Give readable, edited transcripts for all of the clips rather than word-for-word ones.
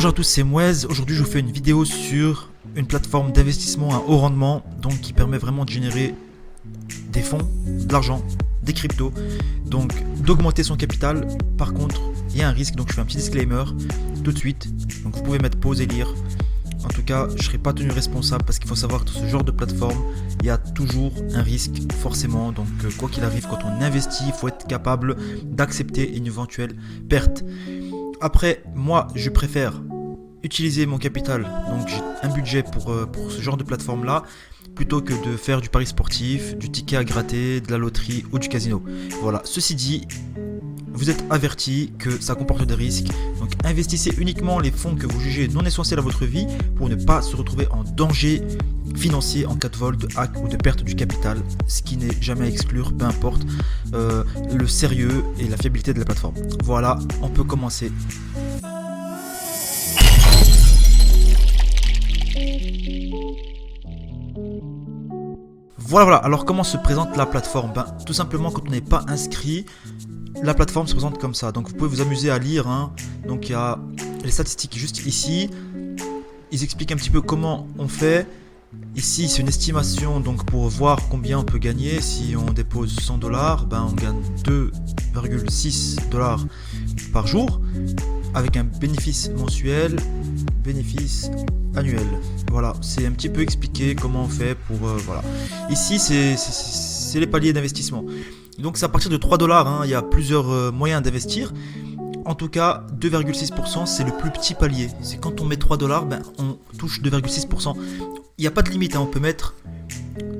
Bonjour à tous, c'est Mouez. Aujourd'hui je vous fais une vidéo sur une plateforme d'investissement à haut rendement, donc qui permet vraiment de générer des fonds, de l'argent, des cryptos, donc d'augmenter son capital. Par contre, il y a un risque, donc je fais un petit disclaimer tout de suite. Donc vous pouvez mettre pause et lire. En tout cas, je ne serai pas tenu responsable parce qu'il faut savoir que dans ce genre de plateforme, il y a toujours un risque, forcément. Donc quoi qu'il arrive, quand on investit, il faut être capable d'accepter une éventuelle perte. Après, moi, je préfère utiliser mon capital, donc j'ai un budget pour ce genre de plateforme là, plutôt que de faire du pari sportif, du ticket à gratter, de la loterie ou du casino. Voilà, ceci dit, vous êtes avertis que ça comporte des risques, donc investissez uniquement les fonds que vous jugez non essentiels à votre vie pour ne pas se retrouver en danger financier en cas de vol, de hack ou de perte du capital, ce qui n'est jamais à exclure, peu importe le sérieux et la fiabilité de la plateforme. Voilà, on peut commencer. Voilà, alors comment se présente la plateforme? Tout simplement, quand on n'est pas inscrit, la plateforme se présente comme ça. Donc vous pouvez vous amuser à lire, hein. Donc il y a les statistiques juste ici. Ils expliquent un petit peu comment on fait. Ici c'est une estimation, donc pour voir combien on peut gagner. Si on dépose 100 $, on gagne 2,6 $ par jour, avec un bénéfice mensuel, bénéfice annuel. Voilà, c'est un petit peu expliqué comment on fait pour voilà. Ici c'est les paliers d'investissement. Donc c'est à partir de 3 $, hein. Il y a plusieurs moyens d'investir. En tout cas, 2,6% c'est le plus petit palier. C'est quand on met 3 $, on touche 2,6%. Il n'y a pas de limite, hein. On peut mettre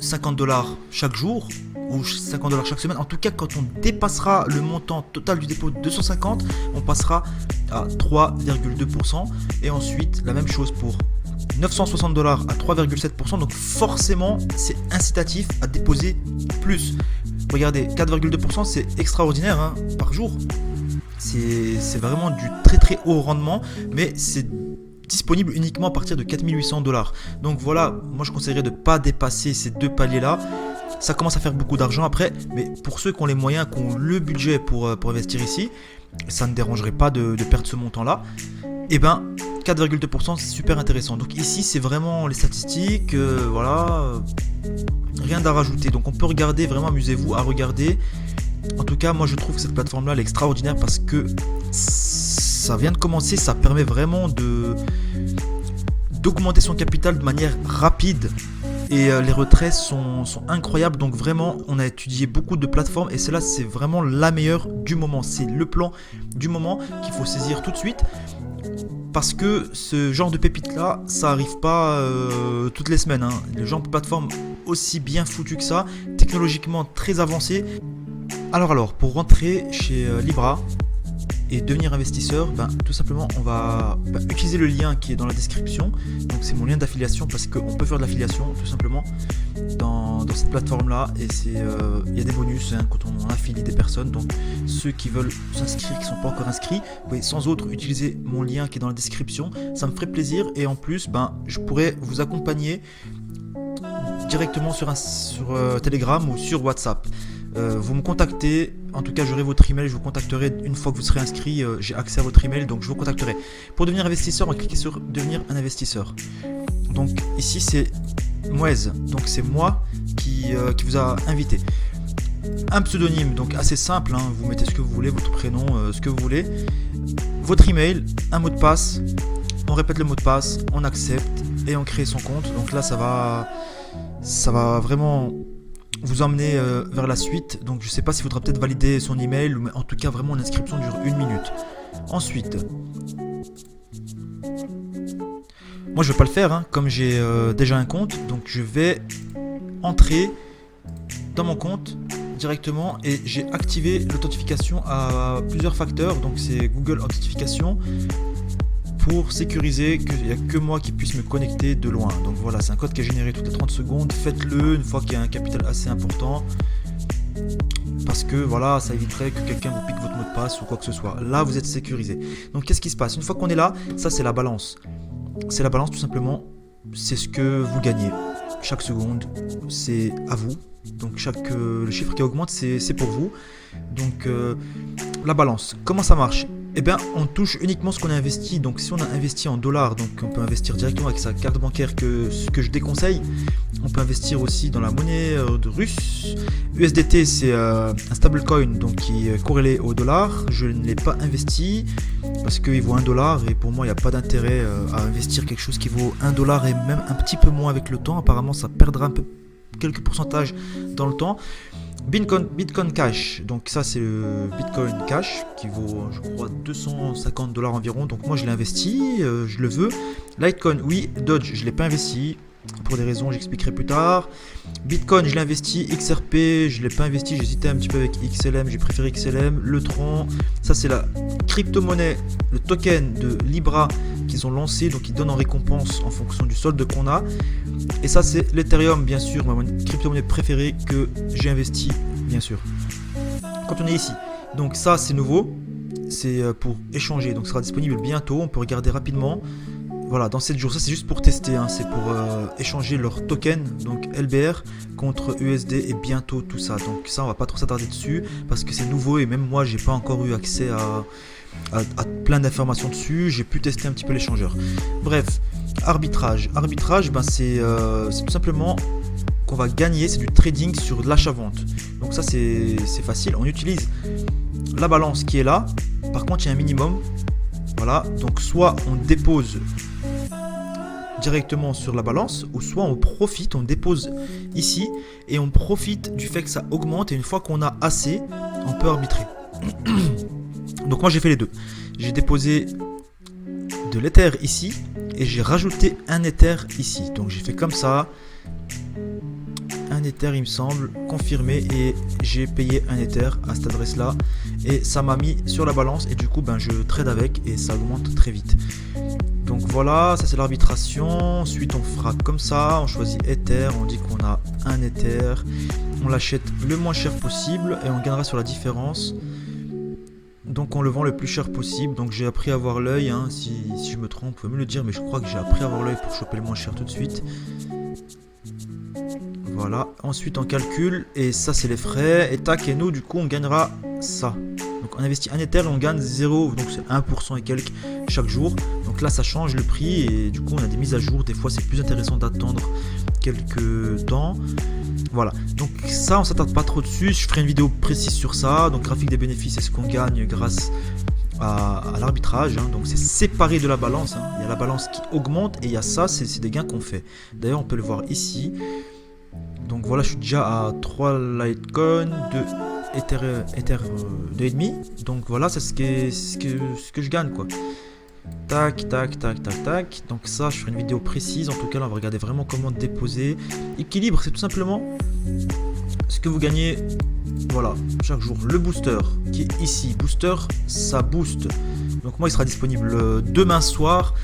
50 $ chaque jour ou 50 $ chaque semaine. En tout cas, quand on dépassera le montant total du dépôt de 250, on passera à 3,2%. Et ensuite, la même chose pour 960 $ à 3,7%. Donc forcément, c'est incitatif à déposer plus. Regardez, 4,2%, c'est extraordinaire, hein, par jour. C'est vraiment du très très haut rendement, mais c'est disponible uniquement à partir de 4800 $. Donc voilà, moi je conseillerais de ne pas dépasser ces deux paliers là. Ça commence à faire beaucoup d'argent après, mais pour ceux qui ont les moyens, qui ont le budget pour investir ici, ça ne dérangerait pas de perdre ce montant là. Et 4,2% c'est super intéressant. Donc ici c'est vraiment les statistiques, voilà, rien à rajouter. Donc on peut regarder, vraiment amusez-vous à regarder. En tout cas moi je trouve que cette plateforme là elle est extraordinaire parce que ça vient de commencer, ça permet vraiment d'augmenter son capital de manière rapide. Et les retraits sont incroyables. Donc vraiment on a étudié beaucoup de plateformes et celle-là c'est vraiment la meilleure du moment. C'est le plan du moment qu'il faut saisir tout de suite. Parce que ce genre de pépite là, ça arrive pas toutes les semaines, hein. Le genre de plateforme aussi bien foutu que ça, technologiquement très avancé. Alors pour rentrer chez Libra et devenir investisseur, tout simplement on va utiliser le lien qui est dans la description. Donc c'est mon lien d'affiliation parce qu'on peut faire de l'affiliation tout simplement dans cette plateforme là. Et il y a des bonus, hein, quand on affilie des personnes. Donc ceux qui veulent s'inscrire, qui ne sont pas encore inscrits, vous pouvez sans autre utiliser mon lien qui est dans la description. Ça me ferait plaisir et en plus je pourrais vous accompagner directement sur Telegram ou sur WhatsApp. Vous me contactez, en tout cas j'aurai votre email, je vous contacterai une fois que vous serez inscrit, j'ai accès à votre email, donc je vous contacterai. Pour devenir investisseur, on va cliquer sur devenir un investisseur. Donc ici c'est Mouez, donc c'est moi qui vous a invité. Un pseudonyme, donc assez simple, hein, vous mettez ce que vous voulez, votre prénom, ce que vous voulez. Votre email, un mot de passe, on répète le mot de passe, on accepte et on crée son compte. Donc là ça va vraiment vous emmener vers la suite. Donc je sais pas s'il faudra peut-être valider son email, mais en tout cas vraiment l'inscription dure 1 minute. Ensuite, moi je vais pas le faire, hein, comme j'ai déjà un compte, donc je vais entrer dans mon compte directement et j'ai activé l'authentification à plusieurs facteurs. Donc c'est Google Authentification pour sécuriser qu'il n'y a que moi qui puisse me connecter de loin. Donc voilà, c'est un code qui est généré toutes les 30 secondes. Faites-le une fois qu'il y a un capital assez important. Parce que voilà, ça éviterait que quelqu'un vous pique votre mot de passe ou quoi que ce soit. Là, vous êtes sécurisé. Donc qu'est-ce qui se passe? Une fois qu'on est là, ça c'est la balance. C'est la balance tout simplement. C'est ce que vous gagnez. Chaque seconde, c'est à vous. Donc le chiffre qui augmente, c'est pour vous. Donc la balance, comment ça marche? eh bien, on touche uniquement ce qu'on a investi. Donc, si on a investi en dollars, donc on peut investir directement avec sa carte bancaire, ce que je déconseille. On peut investir aussi dans la monnaie de russe. USDT, c'est un stablecoin donc qui est corrélé au dollar. Je ne l'ai pas investi parce qu'il vaut 1 dollar et pour moi, il n'y a pas d'intérêt à investir quelque chose qui vaut 1 dollar et même un petit peu moins avec le temps. Apparemment, ça perdra un peu quelques pourcentages dans le temps. Bitcoin Cash, donc ça c'est le Bitcoin Cash qui vaut je crois 250 $ environ, donc moi je l'ai investi, je le veux. Litecoin oui, Doge je l'ai pas investi pour des raisons j'expliquerai plus tard. Bitcoin je l'ai investi, XRP je l'ai pas investi, j'hésitais un petit peu avec XLM, j'ai préféré XLM. Le Tron, ça c'est la crypto-monnaie, le token de Libra qu'ils ont lancé, donc ils donnent en récompense en fonction du solde qu'on a. Et ça c'est l'Ethereum bien sûr, ma crypto-monnaie préférée que j'ai investi bien sûr. Quand on est ici, donc ça c'est nouveau, c'est pour échanger, donc ça sera disponible bientôt, on peut regarder rapidement. Voilà, dans 7 jours, ça c'est juste pour tester, hein. C'est pour échanger leur token, donc LBR, contre USD et bientôt tout ça. Donc ça on va pas trop s'attarder dessus parce que c'est nouveau et même moi j'ai pas encore eu accès à plein d'informations dessus, j'ai pu tester un petit peu l'échangeur. Bref, arbitrage, ben c'est tout simplement qu'on va gagner, c'est du trading sur l'achat-vente. Donc ça c'est facile, on utilise la balance qui est là, par contre il y a un minimum. Voilà, donc soit on dépose directement sur la balance, ou soit on profite, on dépose ici, et on profite du fait que ça augmente, et une fois qu'on a assez, on peut arbitrer. Donc moi j'ai fait les deux. J'ai déposé de l'Ether ici, et j'ai rajouté un Ether ici. Donc j'ai fait comme ça, un Ether il me semble, confirmé, et j'ai payé un Ether à cette adresse là, et ça m'a mis sur la balance, et du coup ben, je trade avec, et ça augmente très vite. Donc voilà, ça c'est l'arbitration. Ensuite on fera comme ça, on choisit Ether, on dit qu'on a un Ether, on l'achète le moins cher possible et on gagnera sur la différence. Donc on le vend le plus cher possible. Donc j'ai appris à avoir l'œil, hein. Si je me trompe, vous pouvez me le dire, mais je crois que j'ai appris à avoir l'œil pour choper le moins cher tout de suite. Voilà, ensuite on calcule et ça c'est les frais et tac, et nous du coup on gagnera ça. Donc on investit un Ether et on gagne 0, donc c'est 1% et quelques chaque jour. Donc là ça change le prix et du coup on a des mises à jour. Des fois c'est plus intéressant d'attendre quelques temps. Voilà, donc ça on s'attarde pas trop dessus. Je ferai une vidéo précise sur ça. Donc graphique des bénéfices et ce qu'on gagne grâce à l'arbitrage, hein. Donc c'est séparé de la balance, hein. Il y a la balance qui augmente et il y a ça, c'est des gains qu'on fait. D'ailleurs on peut le voir ici. Donc voilà, je suis déjà à 3 Litecoin, 2 Ether 2,5. Donc voilà, c'est ce que je gagne quoi. Tac, tac, tac, tac, tac. Donc ça, je ferai une vidéo précise. En tout cas, là, on va regarder vraiment comment déposer. Équilibre, c'est tout simplement ce que vous gagnez. Voilà, chaque jour. Le booster qui est ici. Booster, ça booste. Donc moi, il sera disponible demain soir.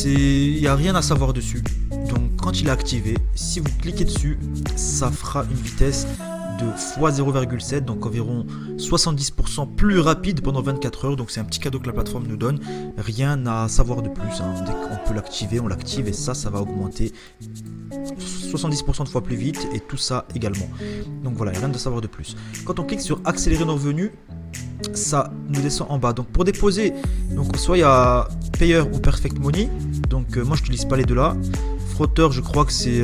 Il n'y a rien à savoir dessus. Donc quand il est activé, si vous cliquez dessus, ça fera une vitesse de x0,7, donc environ 70% plus rapide pendant 24 heures. Donc c'est un petit cadeau que la plateforme nous donne. Rien à savoir de plus, hein. Dès qu'on peut l'activer, on l'active et ça va augmenter 70% de fois plus vite et tout ça également. Donc voilà, rien à savoir de plus. Quand on clique sur accélérer nos revenus, ça nous descend en bas. Donc pour déposer, donc soit il y a Payer ou Perfect Money. Donc moi je n'utilise pas les deux là. Frotteur, je crois que c'est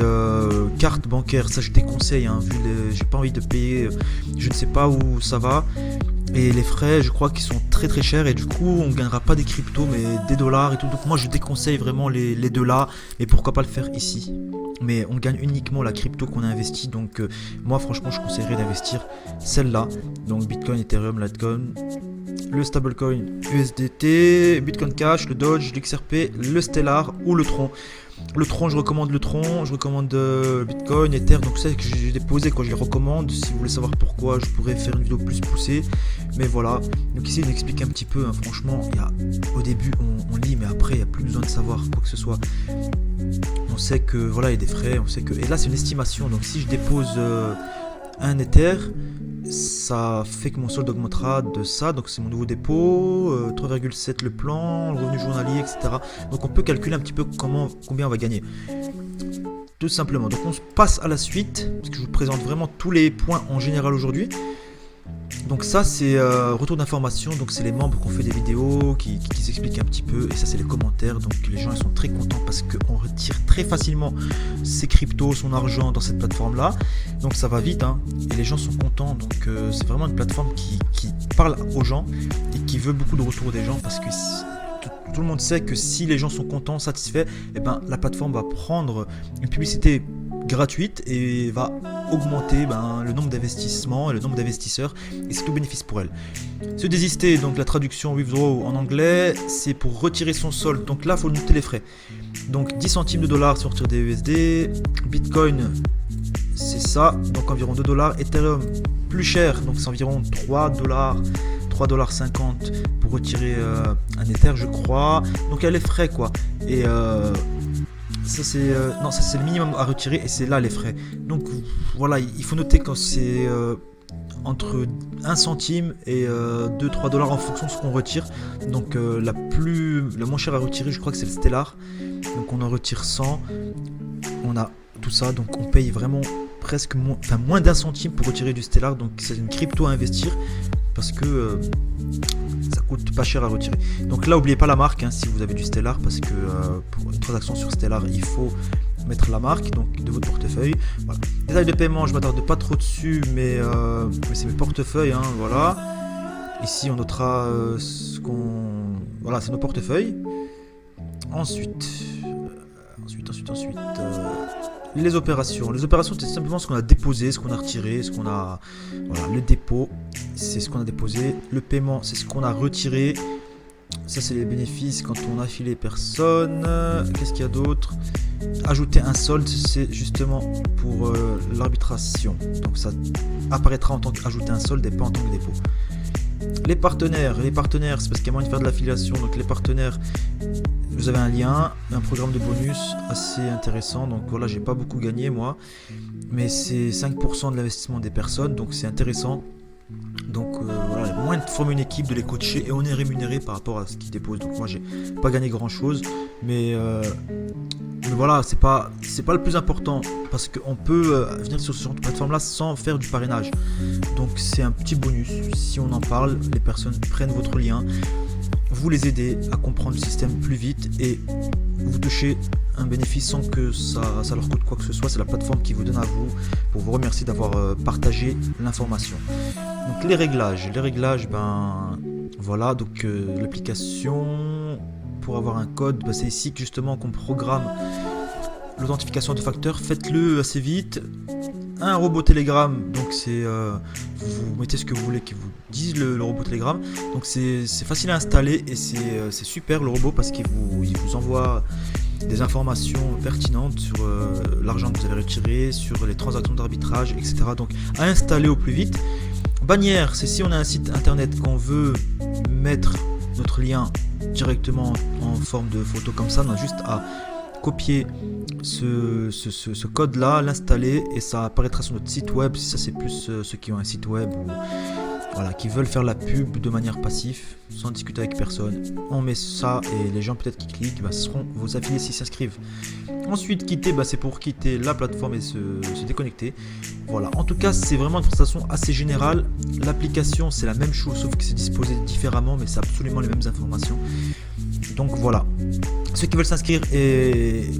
carte bancaire, ça je déconseille, hein, vu j'ai pas envie de payer, je ne sais pas où ça va. Et les frais, je crois qu'ils sont très très chers et du coup on gagnera pas des cryptos mais des dollars et tout. Donc moi je déconseille vraiment les deux là, et pourquoi pas le faire ici. Mais on gagne uniquement la crypto qu'on a investi, donc moi franchement je conseillerais d'investir celle-là. Donc Bitcoin, Ethereum, Litecoin, le stablecoin USDT, Bitcoin Cash, le Doge, l'XRP, le Stellar ou le Tron. Le Tron, je recommande le Tron, je recommande Bitcoin, Ether, donc c'est que j'ai déposé quand je les recommande. Si vous voulez savoir pourquoi, je pourrais faire une vidéo plus poussée, mais voilà. Donc ici, il m'explique un petit peu, hein. Franchement, au début, on lit, mais après, il n'y a plus besoin de savoir quoi que ce soit. On sait que, voilà, il y a des frais, on sait que... Et là, c'est une estimation, donc si je dépose un Ether, ça fait que mon solde augmentera de ça, donc c'est mon nouveau dépôt, 3,7 le plan, le revenu journalier, etc. Donc on peut calculer un petit peu combien on va gagner. Tout simplement. Donc on passe à la suite, parce que je vous présente vraiment tous les points en général aujourd'hui. Donc ça c'est retour d'information, donc c'est les membres qui ont fait des vidéos, qui s'expliquent un petit peu, et ça c'est les commentaires, donc les gens ils sont très contents parce qu'on retire très facilement ses cryptos, son argent dans cette plateforme là, donc ça va vite hein, et les gens sont contents, donc c'est vraiment une plateforme qui parle aux gens et qui veut beaucoup de retour des gens parce que tout le monde sait que si les gens sont contents, satisfaits, et ben la plateforme va prendre une publicité gratuite et va augmenter le nombre d'investissements et le nombre d'investisseurs et c'est tout bénéfice pour elle. Se désister, donc la traduction withdraw en anglais, c'est pour retirer son solde. Donc là, il faut noter les frais. Donc 10 centimes de dollars si on retire des USD. Bitcoin, c'est ça, donc environ 2 dollars. Ethereum, plus cher, donc c'est environ 3 dollars. 3,50$ pour retirer un Ether, je crois. Donc il y a les frais quoi. Et ça c'est non, ça c'est le minimum à retirer et c'est là les frais. Donc voilà, il faut noter quand c'est entre 1 centime et 2-3 dollars en fonction de ce qu'on retire. Donc la moins chère à retirer, je crois que c'est le Stellar. Donc on en retire 100. On a tout ça, donc on paye vraiment presque moins d'1 centime pour retirer du Stellar. Donc c'est une crypto à investir parce que ça coûte pas cher à retirer. Donc là, n'oubliez pas la marque hein, si vous avez du Stellar, parce que pour une transaction sur Stellar, il faut mettre la marque donc de votre portefeuille. Voilà. Détail de paiement, je m'attarde pas trop dessus, mais c'est mes portefeuilles. Hein, voilà. Ici, on notera ce qu'on. Voilà, c'est nos portefeuilles. Ensuite. Les opérations. Les opérations, c'est simplement ce qu'on a déposé, ce qu'on a retiré, ce qu'on a. Voilà, le dépôt, c'est ce qu'on a déposé. Le paiement, c'est ce qu'on a retiré. Ça, c'est les bénéfices quand on a filé personne. Qu'est-ce qu'il y a d'autre? Ajouter un solde, c'est justement pour l'arbitration. Donc, ça apparaîtra en tant qu'ajouter un solde et pas en tant que dépôt. Les partenaires, c'est parce qu'il y a moyen de faire de l'affiliation. Donc, les partenaires. Vous avez un lien, un programme de bonus assez intéressant. Donc voilà, j'ai pas beaucoup gagné moi, mais c'est 5% de l'investissement des personnes, donc c'est intéressant. Donc voilà, il y a moyen de former une équipe, de les coacher et on est rémunéré par rapport à ce qu'ils déposent. Donc moi j'ai pas gagné grand chose, mais voilà, c'est pas le plus important parce qu'on peut venir sur cette plateforme là sans faire du parrainage. Donc c'est un petit bonus. Si on en parle, les personnes prennent votre lien. Vous les aidez à comprendre le système plus vite et vous touchez un bénéfice sans que ça leur coûte quoi que ce soit. C'est la plateforme qui vous donne à vous pour vous remercier d'avoir partagé l'information. Donc les réglages, voilà, donc l'application pour avoir un code, c'est ici que justement qu'on programme l'authentification de facteurs. Faites-le assez vite. Un robot Telegram, donc c'est vous mettez ce que vous voulez qu'il vous dise le robot Telegram. Donc c'est facile à installer et c'est super le robot parce qu'il vous envoie des informations pertinentes sur l'argent que vous allez retirer, sur les transactions d'arbitrage, etc. Donc à installer au plus vite. Bannière, c'est si on a un site internet qu'on veut mettre notre lien directement en forme de photo comme ça, on a juste à copier ce code là, l'installer et ça apparaîtra sur notre site web. Si ça c'est plus ceux qui ont un site web ou voilà, qui veulent faire la pub de manière passive sans discuter avec personne, on met ça et les gens peut-être qui cliquent seront vos affiliés s'ils s'inscrivent. Ensuite quitter, c'est pour quitter la plateforme et se déconnecter. Voilà, en tout cas c'est vraiment une présentation assez générale. L'application c'est la même chose sauf que c'est disposé différemment, mais c'est absolument les mêmes informations. Donc voilà, ceux qui veulent s'inscrire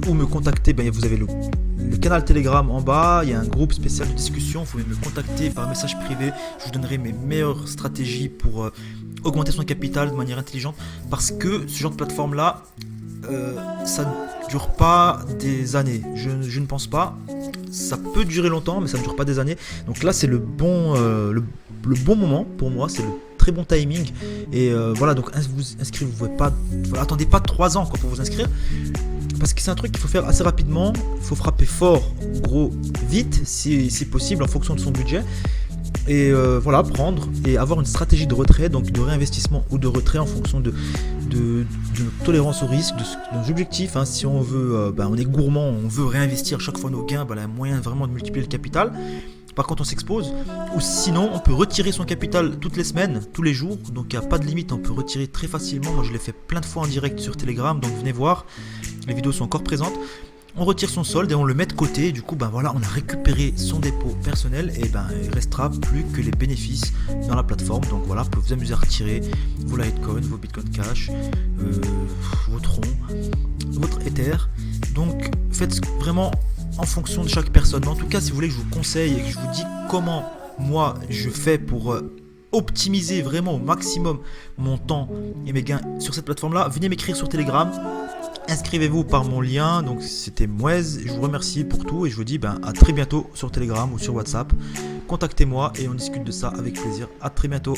ou me contacter, vous avez le canal Telegram en bas, il y a un groupe spécial de discussion, vous pouvez me contacter par message privé, je vous donnerai mes meilleures stratégies pour augmenter son capital de manière intelligente, parce que ce genre de plateforme là, ça ne dure pas des années, je ne pense pas, ça peut durer longtemps mais ça ne dure pas des années, donc là c'est le bon moment pour moi, c'est le très bon timing et voilà, donc vous inscrivez, vous pouvez pas, attendez pas 3 ans pour vous inscrire, parce que c'est un truc qu'il faut faire assez rapidement, il faut frapper fort, gros, vite si possible en fonction de son budget et voilà, prendre et avoir une stratégie de retrait, donc de réinvestissement ou de retrait en fonction de notre tolérance au risque, de nos objectifs, hein. Si on veut, on est gourmand, on veut réinvestir chaque fois nos gains, il y a moyen vraiment de multiplier le capital. Par contre on s'expose, ou sinon on peut retirer son capital toutes les semaines, tous les jours, donc il n'y a pas de limite, on peut retirer très facilement. Moi je l'ai fait plein de fois en direct sur Telegram, donc venez voir, les vidéos sont encore présentes. on retire son solde et on le met de côté. Et du coup, ben voilà, on a récupéré son dépôt personnel et ben il restera plus que les bénéfices dans la plateforme. Donc voilà, vous pouvez vous amuser à retirer vos Litecoin, vos Bitcoin Cash, vos Tron, votre Ether. Donc faites vraiment en fonction de chaque personne. Mais en tout cas, si vous voulez que je vous conseille et que je vous dis comment moi je fais pour optimiser vraiment au maximum mon temps et mes gains sur cette plateforme là, venez m'écrire sur Telegram. Inscrivez-vous par mon lien, donc c'était Mouez, je vous remercie pour tout et je vous dis à très bientôt sur Telegram ou sur WhatsApp. Contactez-moi et on discute de ça avec plaisir. À très bientôt.